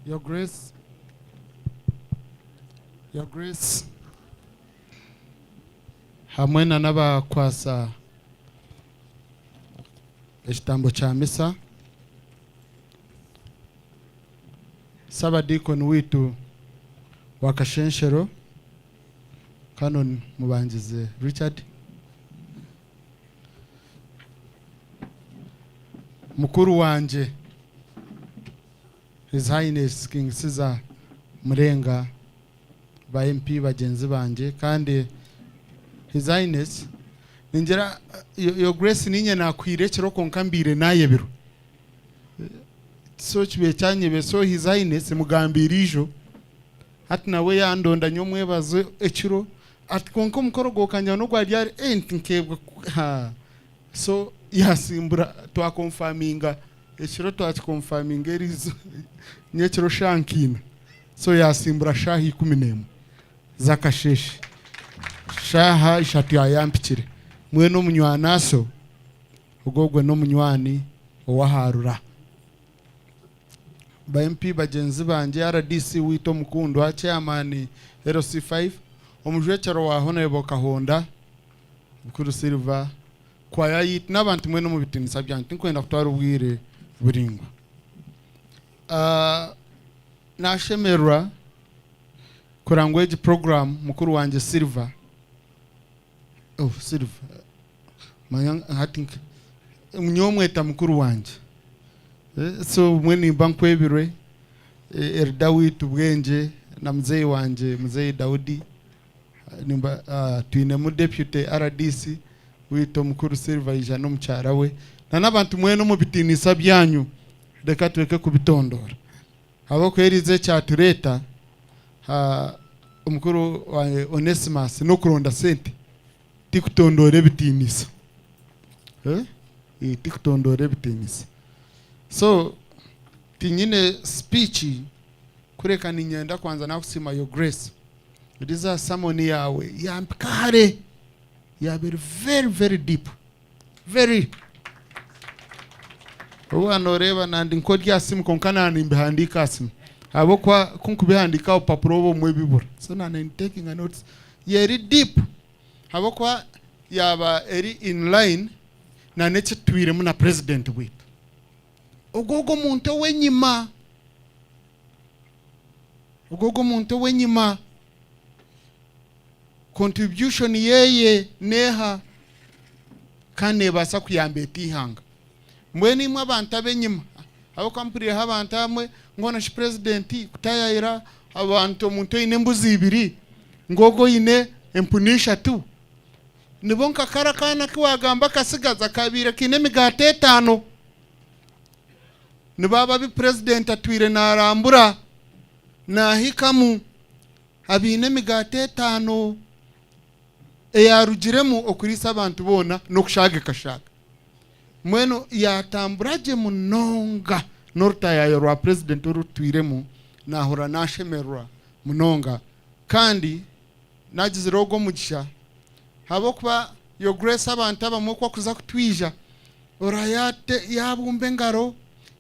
Your Grace, Your Grace, hamwe n'abakwasa ekitambo kya misa, Sabadikoni witu wa Kashenshero, Canon Mubangize Richard, mukuru wanje His Highness King Caesar Murenga, ba MP bagenzi banje, kandi His Highness ninjira Your Grace ninye nakwire kiro konkambire naye biro so kibe cyanyebe, so His Highness mugambirijo ati nawe yandonda nyomwe bazo ekiro ati konko mukoro gokanya no gwaryari nkebwe so yasimbura twa confirminga ekiro twa confirminga erizo nyekiro shankina, so yasimbura shahi 11 zakasheshe shaha ishatu yampikire mweno munywanaso ugogwe no munywani owaharura ba MP bagenzi banje RDC wito mukundo wa chairman LC5 omujwecero wa Honorable Kahonda mukuru Silva kwa yayit n'abantu mweno mu bitinisa byanyu tinkwenda kutwara ubwire buringwa nashemerwa kurangweje program mukuru wanje Silva Silva mayang hating mnyomweta mukuru wanje so mweni bankwe birwe Daudi tubwenje na mzee wanje mzee Daudi nimba tuine mu deputy RDC wito mukuru Silva ijano mchara we na nabantu mweno mu bitinisa byanyu reka tureke kubitondora abo kwerize cyatureta umukuru wa Onesimus no kuronda sente tikutondore bitinisa tikutondore bitinisa. So tinyine speech kureka ninyenda kwanza na kusima Your Grace iriza samoni yawe yampikare ya very very deep very uwanoreba nandi nkodya simu konkana nimbihandika asimu abo kwa kunkubihandika opapuro bo mwebibura so nane taking a notes yeri deep abo kwa yaba eri in line na neche twire muna president witu ugogo muntu wenyima contribution yeye neha kane basa kuyambeta ihanga mweni mwa abantu abenyima abo kampuri habantu amwe ngona shi president kutayira abantu muntu ine mbuzi ibiri ngogo ine empunisha tu nibonka karakana kiwagamba kasigaza kabira kine migate 5 nibaba bi president atwire narambura na hikamu abine migate 5 eyarugiremu okurisa abantu bona no kushage kashaka mweno yatamburaje munonga norta ya yorwa president urutwiremu nahora nashemerwa munonga kandi nagizirogo mugisha habo kuba Your Grace abantu abamwe kwa kuza kutwija orayate yabumbe ngaro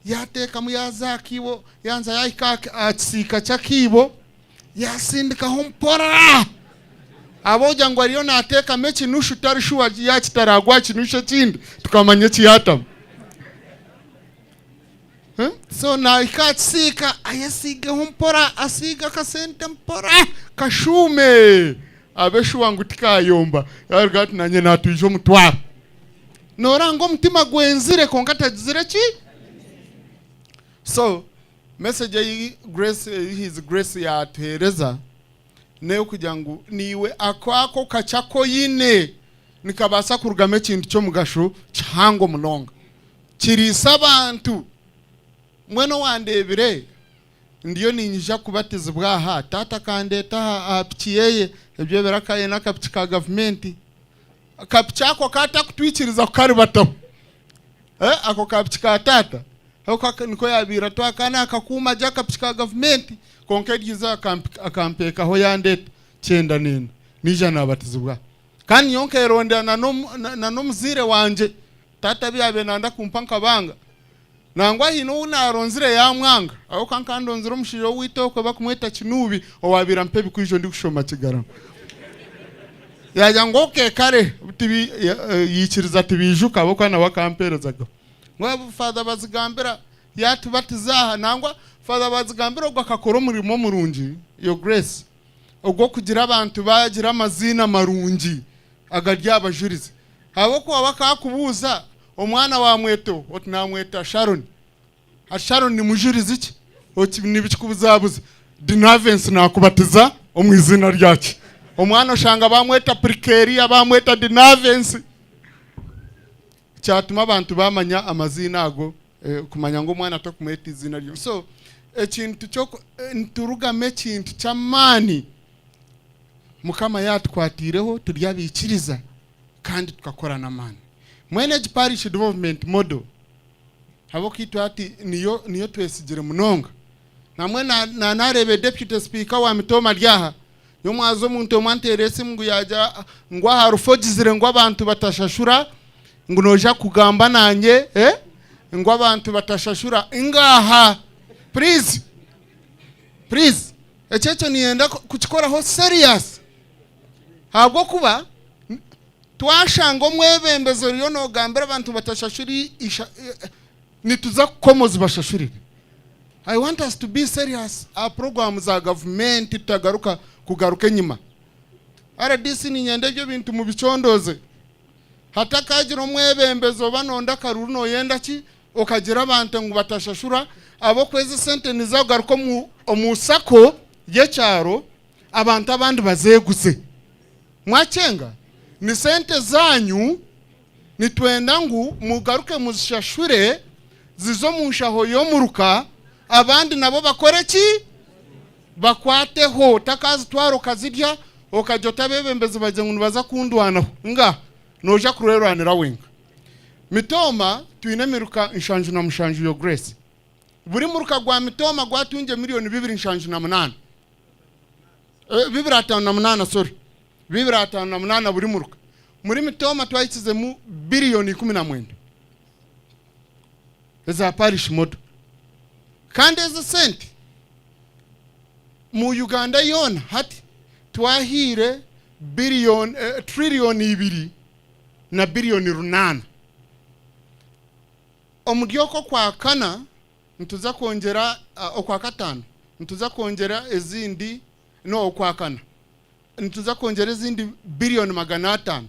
yateka muyazakibo yanza yayika atsika chakibo yasindika hompora aboja ngo ariyo nateka mechi nushu tarishuwa yachitaragwa chinusha chindi tukamanye chiyata so na ikatsika ayasiga hompora asiga kasente mpora kashume abeshu wangu tikayomba yargati nanye natwijo mutwara norango mtima gwenzire konkata jizire chi. So message Grace His Grace ya Teresa ne kujangu niwe akwako kachako yine nikabasa kurugame kintu cyo mugasho cyango munonga kirisa abantu mweno wandebire ndiyo ninyija kubatiza bwaha tata kandeta apikiyeye ebyo berakaye nakapika government kapchako kata kutwikiriza kukari bato ako kapika tata hoko niko yabira twakana akakuma jaka pika government konkediza akampeka ho yandeta cyenda nene nija nabatizibwa kandi yonke ronda na no muzire wanje tata byabe nanda kumpanka banga nangwa hino unaronzire ya mwanga aho kankandonzire umushiro witoko bakumweta kinubi owabira mpebi kwijo ndi kushoma kigarama yaja ngoke kare tibi yikiriza tibijuka abo kana bakamperezaga ngo father bazigambira yatubatizaha nangwa father bazigambira ubwo akakora umurimo murungi yo grace ubwo kugira abantu bagira amazina marungi agarya abajurize abo ko bakakubuza omwana wa mweto otunamweta Sharon ni mujurize iki nibikikubuzabuza Dinavense nakubatiza omwizina ryaki omwana oshanga bamweta Prikeria bamweta Dinavense cyatuma abantu bamanya amazina ago kumanya ngo umwana atakumweta izina ryo so ekintu cyo nturugame kintu cyamani mukama yatwatireho turyabikiriza kandi tukakorana mani manage parish development model habo kitu ati niyo twesigire munonga namwe na narebe deputy speaker wa mitoma ryaha yo mwazo muntu mwanterese mungu yaja ngwa harufogizire ngo abantu batashashura ngo noja kugamba nanye ngo abantu batashashura ingaha please echecho nienda kuchikoraho serious habwo kuba twashanga mwebembezo ryo no gambira abantu batashashuri nituza komozi bashashurire. I want us to be serious. Our programs za government tutagaruka kugaruka nyima RDC ni nyende byo bintu mu bicondoze hata kagiro mwebembezo banonda karuno yenda ki okagira abantu ngo batashashura abo kwezi sente nizagaruka mu omusako yecyaro abantu abandi bazeguze mwacenga ni sente zanyu nitwenda ngo mugaruke muzishashure zizo munshaho yo muruka abandi nabo bakore ki bakwateho takazi twaro kazirya okajota bebembeze baje ngo baza kundwanaho nga noja kureranira wenga mitoma tuinemiruka inshanju na mushanju yo grace buri muruka gwa mitoma gwatunje miliyoni 2.8 2.8 sorry 2.8 buri muruka muri mitoma twayikize mu billioni 10 eza parish model kandi eza sente mu Uganda yona hati twahire trillion 2 na billioni 8 omudyoko kwa kana ntuza kongera okwa katano ntuza kongera ezindi no okwa kana ntuza kongera ezindi billioni 500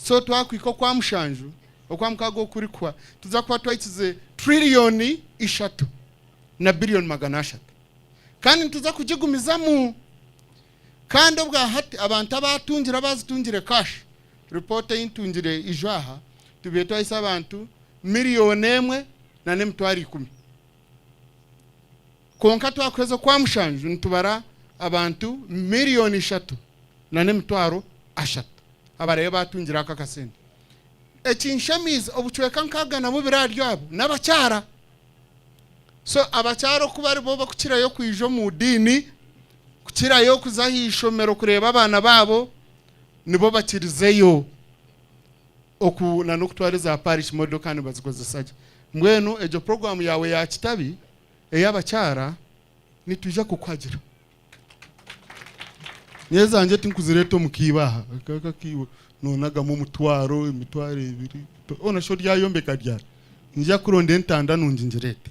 so twakwiko kwa mushanju okwa mkago kuri kwa tuza kwa twayikize trilioni 3 na billioni 500 kandi ntuza kujigumizamu kandi obwa hati abantu abatungira bazitungire cash report y'intungire ijaha tubetwa isa abantu miliyoni 1 na nemtwari 10 konka twakweza kwa mushanju ntubara abantu miliyoni 3 na nemtwaro 3 abare batungira aka kasente ekinshamize obuchweka nkaga nabo biraryo abo nabacyara so abacyaro kubari bo bakukira yo kwijo mu dini kukira yo kuzahishomero kureba abana babo nibo bakirizeyo oku na nokutwariza parish model kandi bazikoze saje mwenu ejo program yawe ya kitabi eyabacyara nituje kukwagira nyezanje tinkuzireto mukibaha kaka kiwe nonaga mu mutwaro imitware 2 ona sho ryayombe kadyara njya kuronde ntanda nunjinjirete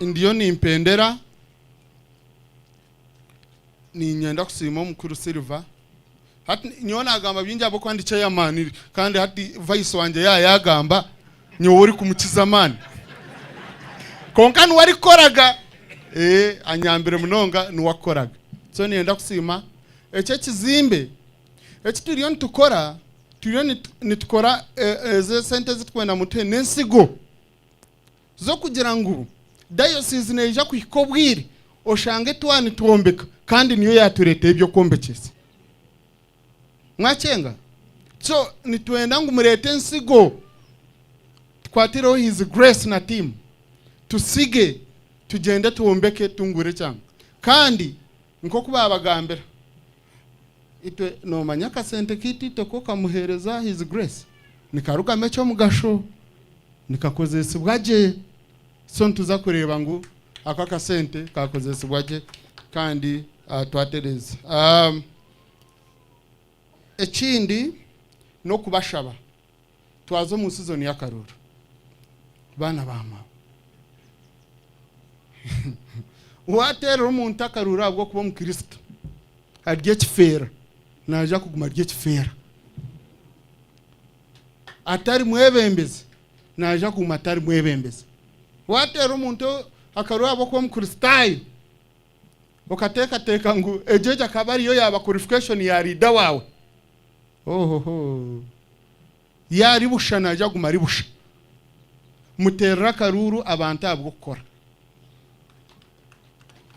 indiyo ni impendera ni nyenda kusima mukuru Silver hati nyona agamba byinja abo kwandice yamani kandi hati vice wanje yagamba nyo uri kumukiza mani konkani wari koraga anyambire munonga nuwakoraga so nienda kusima eche kizimbe echi turiyo ntukora turiyo nitukora ze sente zitwenda mutwe nensigo zo kugira ngo diocese neja kwikobwire oshange twani tuombeka kandi niyo yaturete ibyo kombekese mwacenga so nitwenda ngo murete nsigo twatiro his grace na team tusige tugende tuombeke tungure cyangwa kandi nko kuba abagambira itwe no manyaka sente kiti toko kamuhereza his grace nikaruga mecho mugasho nikakozesebwa gye so ntuza kureba ngo aka kasente kakozesebwa gye kandi twatereza ekindi no kubashaba twazo mu season ya Karuru bana bama watera umuntu akarura bwo kuba mukristo arye kifera naja kuguma arye kifera atari mwebembeze naja kuguma atari mwebembeze watera umuntu akarura bwo kuba mukristayo ukateka ngo ejeje akabari yo yaba qualification ya rida wawe yari busha naja kuguma ari busha muterera Karuru abantu abwo gukora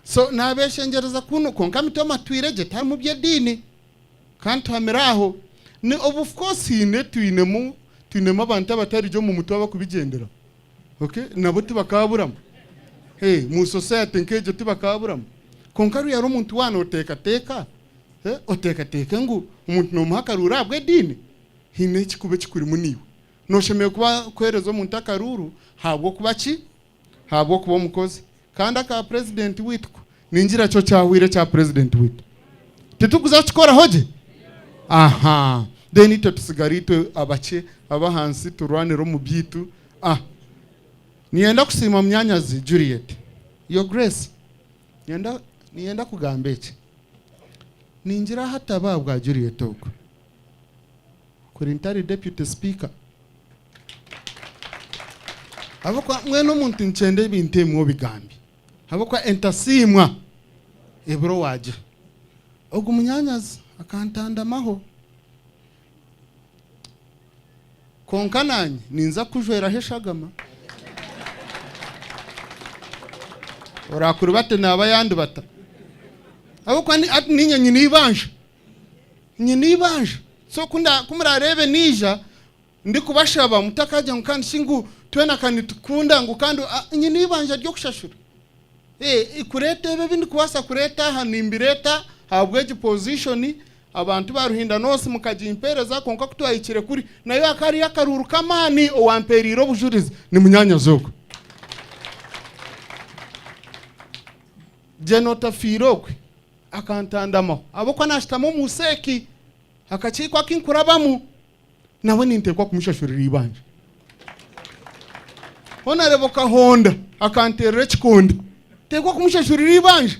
so nabeshengereza kuno konka mitoma twireje tari mu byedini kandi hameraho ni of course ine twinemo abantu abatari jo mu mutwa bakubigendera okay nabo tibakaburamo mu society nkeje tibakaburamo konka ru yari umuntu wana oteka ngo umuntu no muhakarura abwe dini hine kikube kikuri muniwe no shemeye kuba kwerezo umuntu akaruru habwo kuba umukozi kandi aka president witwa ninjira cyo cyahwire cya president witwa titukuza chikora hoje then ito tusigarito abache abahansi turwaniro mu byitu nienda kusima mnyanyazi Juliet your grace nienda kugambeke ninjira hata babwa Juliet uko kuri intari deputy speaker abakwa mwene umuntu ncende binte mu bigambi abakwa entasimwa ebro waje ogu munyanyazi akantanda maho konkananye ninza kujwera heshagama orakuru bate nabayandi bata abakwa ninye nyini ibanje so kumurarebe nija ndi kubashaba mutakajya mukandi shingu twena kanitukunda ngo kandi nyini ibanje ryo kushashura ikurete bebe ndi kuwasa kureta hanimbireta habweje position abantu baruhinda nose mukajimpereza konka kutwayikire kuri nayo akari yakaruru kamani owamperiro bujurize ni munyanya zoko jenota firokwe akantandamo abokwa nashitamo museki akachikwa kinkurabamu nawe nintekwa kumushashurira ibanje ona reboka honda akanterera kikonda tekwa kumushashurira ibanje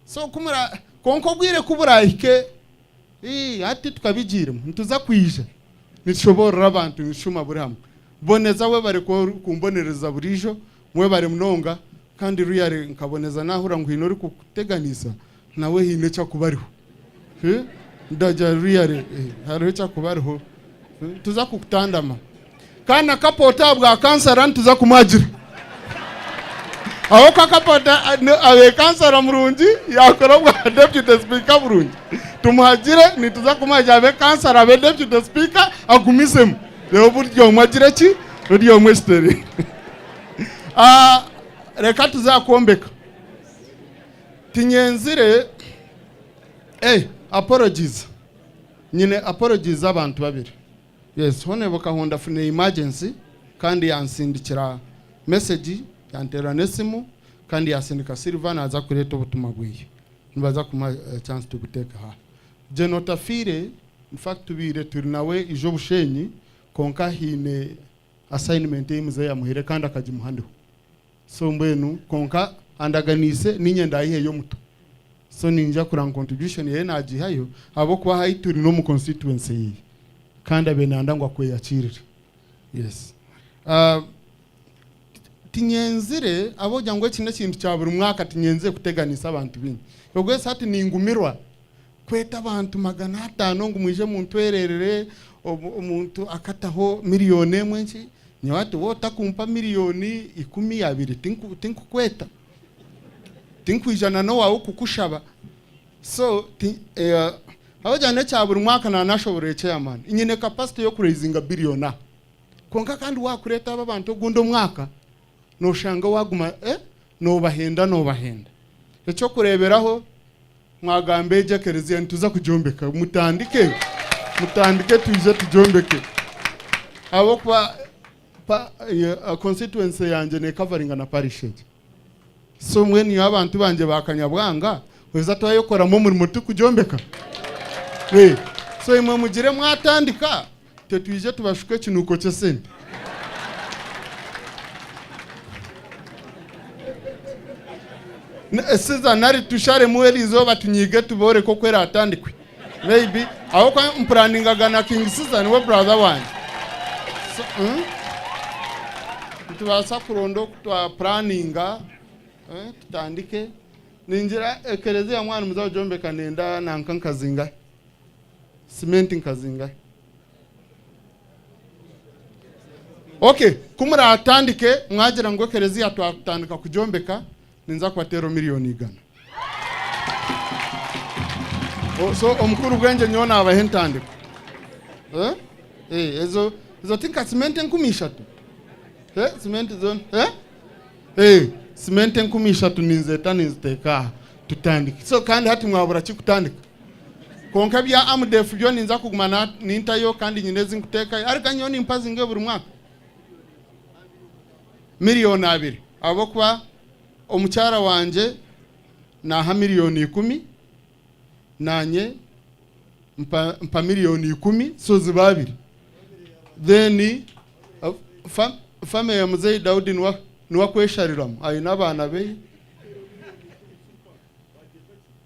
so kumura konko bwire kuburahike ati tukabigire ntuza kwije nitshobora abantu nishuma buramu boneza we bare kumbonereza burijo mwe bare mnonga kandi ruyare nkaboneza nahura ngwino uri kuteganisa nawe hine cya kubariho ndaja ruyare hariho cya kubariho tuza kukutandama kana kapota bwa kansara ntuza kumagira aho kakapota awe kansara murungi yakora bwa deputy speaker murungi tumuhagire nituza kumagira abe kansara abe deputy speaker agumisemo leo buryo mwagira ki buryo mwesteri reka tuzakombeka tinyenzire apologies nyine apologies abantu babiri yes hone bakahonda fune emergency kandi yansindikira message yantera nesimu kandi yasindika Silvana aza kureta ubutuma bwiye nibaza kuma chance to guteka jenota fire in fact tubire turi nawe ijo bushenyi konka hine assignment yimuze ya muhire kandi akajimuhandeho so mbenu konka andaganise ninye ndayihe yo muto so ninja kuranga contribution ye nagihayo abo kwa hayituri no mu constituency yi kandi abenanda ngo akweyakirira yes tinyenzire abo jangwe kine kintu cya buri mwaka tinyenze kuteganisa abantu binyi yogwe sati ningumirwa kweta abantu 500 ngo mwije muntu ererere umuntu akataho miliyoni mwenshi nyawatu wota kumpa miliyoni 12 tinku kweta tinku ijana no wawo kukushaba so abo jane cya buri mwaka na nashobore chairman inyine capacity yo kuraisinga billiona konka kandi wakureta abantu gundo mwaka no shanga waguma no bahenda echo kureberaho mwagambeje kerezian tuza kujombeka mutandike tuje tujombeke abo kwa constituency yanje ne covering na parish. So mweni abantu banje bakanyabwanga weza twayokoramo umurimo tukujombeka. So imwe mugire mwatandika tetwije tubashuke kinuko cyesente. Siza nari tushare muwelizo batunyige tubore ko kwera atandikwe. Maybe aho kwa planningaga na King Siza niwe brother wanje. So tubasa kurondo kutwa planninga tutandike ninjira ekereze ya mwana muzawo jombe kanenda nankan kazinga cementing kazinga. Okay, kumura atandike mwagira ngo kereze ya twatandika kujombeka ninza kwatero miliyoni 100. So omukuru gwenje nyona abahentandika ezo tinka cementing kumishatu cement zone cement 13 ninzeta ninziteka tutandika. So kandi hati mwabura kikutandika konka bya amdef byo ninza kugumana nintayo kandi nyinezi nkuteka arika nyoni mpazi nge buri mwaka miliyoni 2 abo kwa omucyara wanje na ha miliyoni 10 nanye mpa miliyoni 10 so zibabiri then fame ya muzei Daudi nuwa kweshariramo ayi nabana be.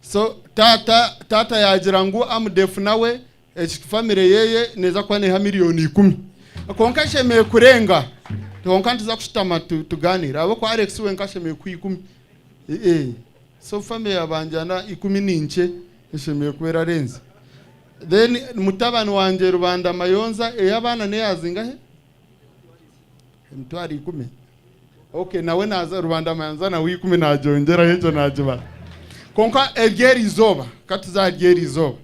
So tata yagira ngo amdef nawe family yeye neza kwa ne ha miliyoni 10 konka shemeye kurenga konka ntiza kushitama tuganira abo kwa Alex we nkashemeye ku 10 so family yabanjana 10 nince shemeye kubera renze. Then mutabani wanje Rubanda Mayonza eyabana ne yazinga he mtwari 10. Okay, nawe naza Rubanda Mayonza na 10 najongera hejo najiba konka egeri zoba katuza egeri zoba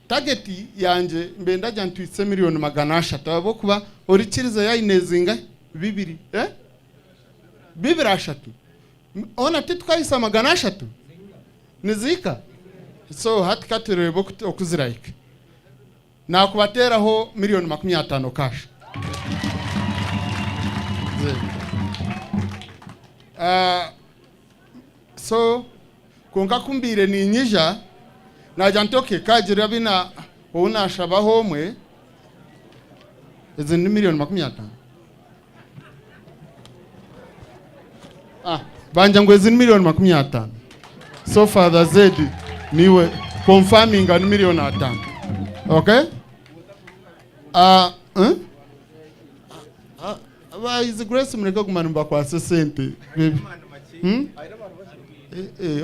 target yanje mbenda jantu 7 miliyoni 300 abo kuba orikiriza yayinezinga 2 2 ona titukayisa 300 nizika. So hati katurebo okuziraika nakubateraho miliyoni 50 cash. So konka kumbire ni nyija najantoke kagira bina unashaba homwe izi ni miliyoni 50. Banja ngo izi ni miliyoni 50. So Father Zedi niwe confirming an miliyoni 5. Okay? Is Grace mreka kumanumba kwa sesente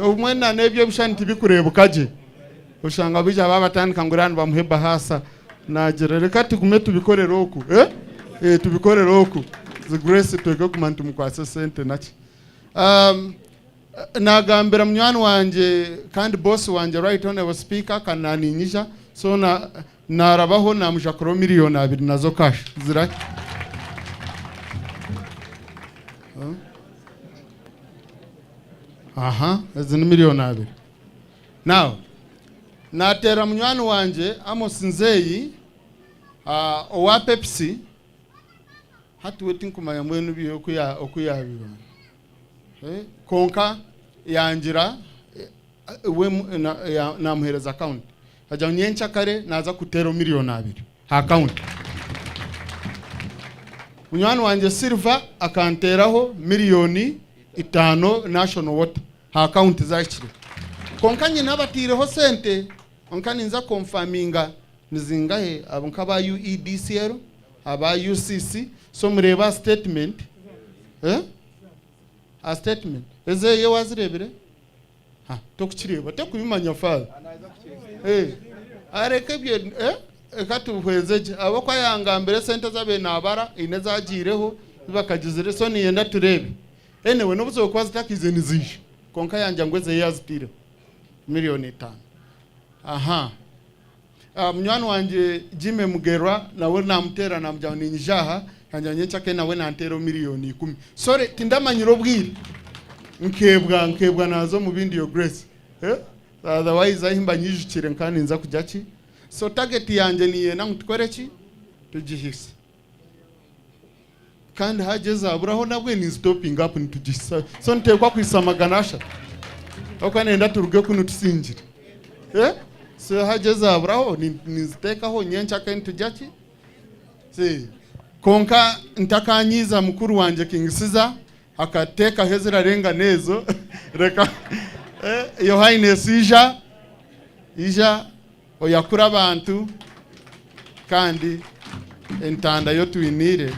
umwena nebyo bishanti bikurebukaje ushanga bija babatandika ngurani bamuheba hasa nagira reka tugume tubikorera oku tubikorera oku the Grace twege kumantu mukwa sesente nachi. Nagambira mnywani wanje kandi boss wanje right honorable speaker kananinyisha so narabaho namujakoro miliyoni 2 nazo cash zira. Izi ni miliyoni 2. Now natera mnywani wanje Amos Nzeyi owa Pepsi hati waiting kumanya mwenu biyo okuyabiba konka yanjira we na muhereza account haja nyencha kare naza kutero miliyoni 2 account. Mnywani wanje Silver akanteraho miliyoni 5 national water account zachire konka nyina batireho sente konka ninza confirminga nizingahe abankaba UEDCL aba UCC so mureba statement a statement eze ye wazirebere tokukireba tekubimanya fala areke bye ekatuhwezeje abo kwa yanga mbere sente zabe nabara ineza agireho bakagizire so niyenda turebe anyway nobuzo kwa zitakize nizisha konka yanja ngweze yazitire miliyoni 5. Mnywani wanje Jime Mugerwa nawe namutera namujyana ninjaha yanja nyencha ke nawe nantero miliyoni 10. Sorry tindamanyiro bwiri nkebwa nazo mu bindi yo Grace otherwise ahimba nyijukire nkani nza kujaki. So target yanje niye namutwereki tugihisa kandi hageze aburaho nabwe ni stopping up ntugisa so ntekwa kwisamagana oko nenda turuge kuno tusinjira so hageze aburaho ni steka ho nyencha kandi tujaki si konka ntakanyiza mukuru wanje King Siza akateka hezera renga nezo reka Your Highness ija oyakura abantu kandi entanda yo twinire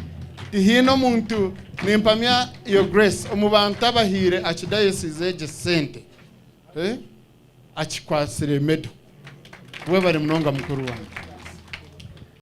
hino muntu nimpamya Your Grace omubantu abahire akidayesize je sente achikwasire medo we bari munonga mukuru wanjye